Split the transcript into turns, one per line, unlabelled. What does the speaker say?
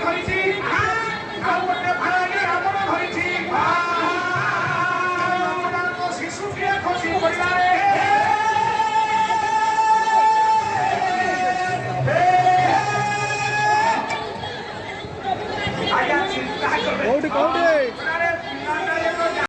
ଧରିଛି ଆଉ ଗୋଟେ ଭାଇରେ ରାବଣ ଧରିଛି ଶିଶୁଟିଏ ଖସି ପଡ଼ିଲାରେ ଆଜ୍ଞା ଚିନ୍ତା କଲେ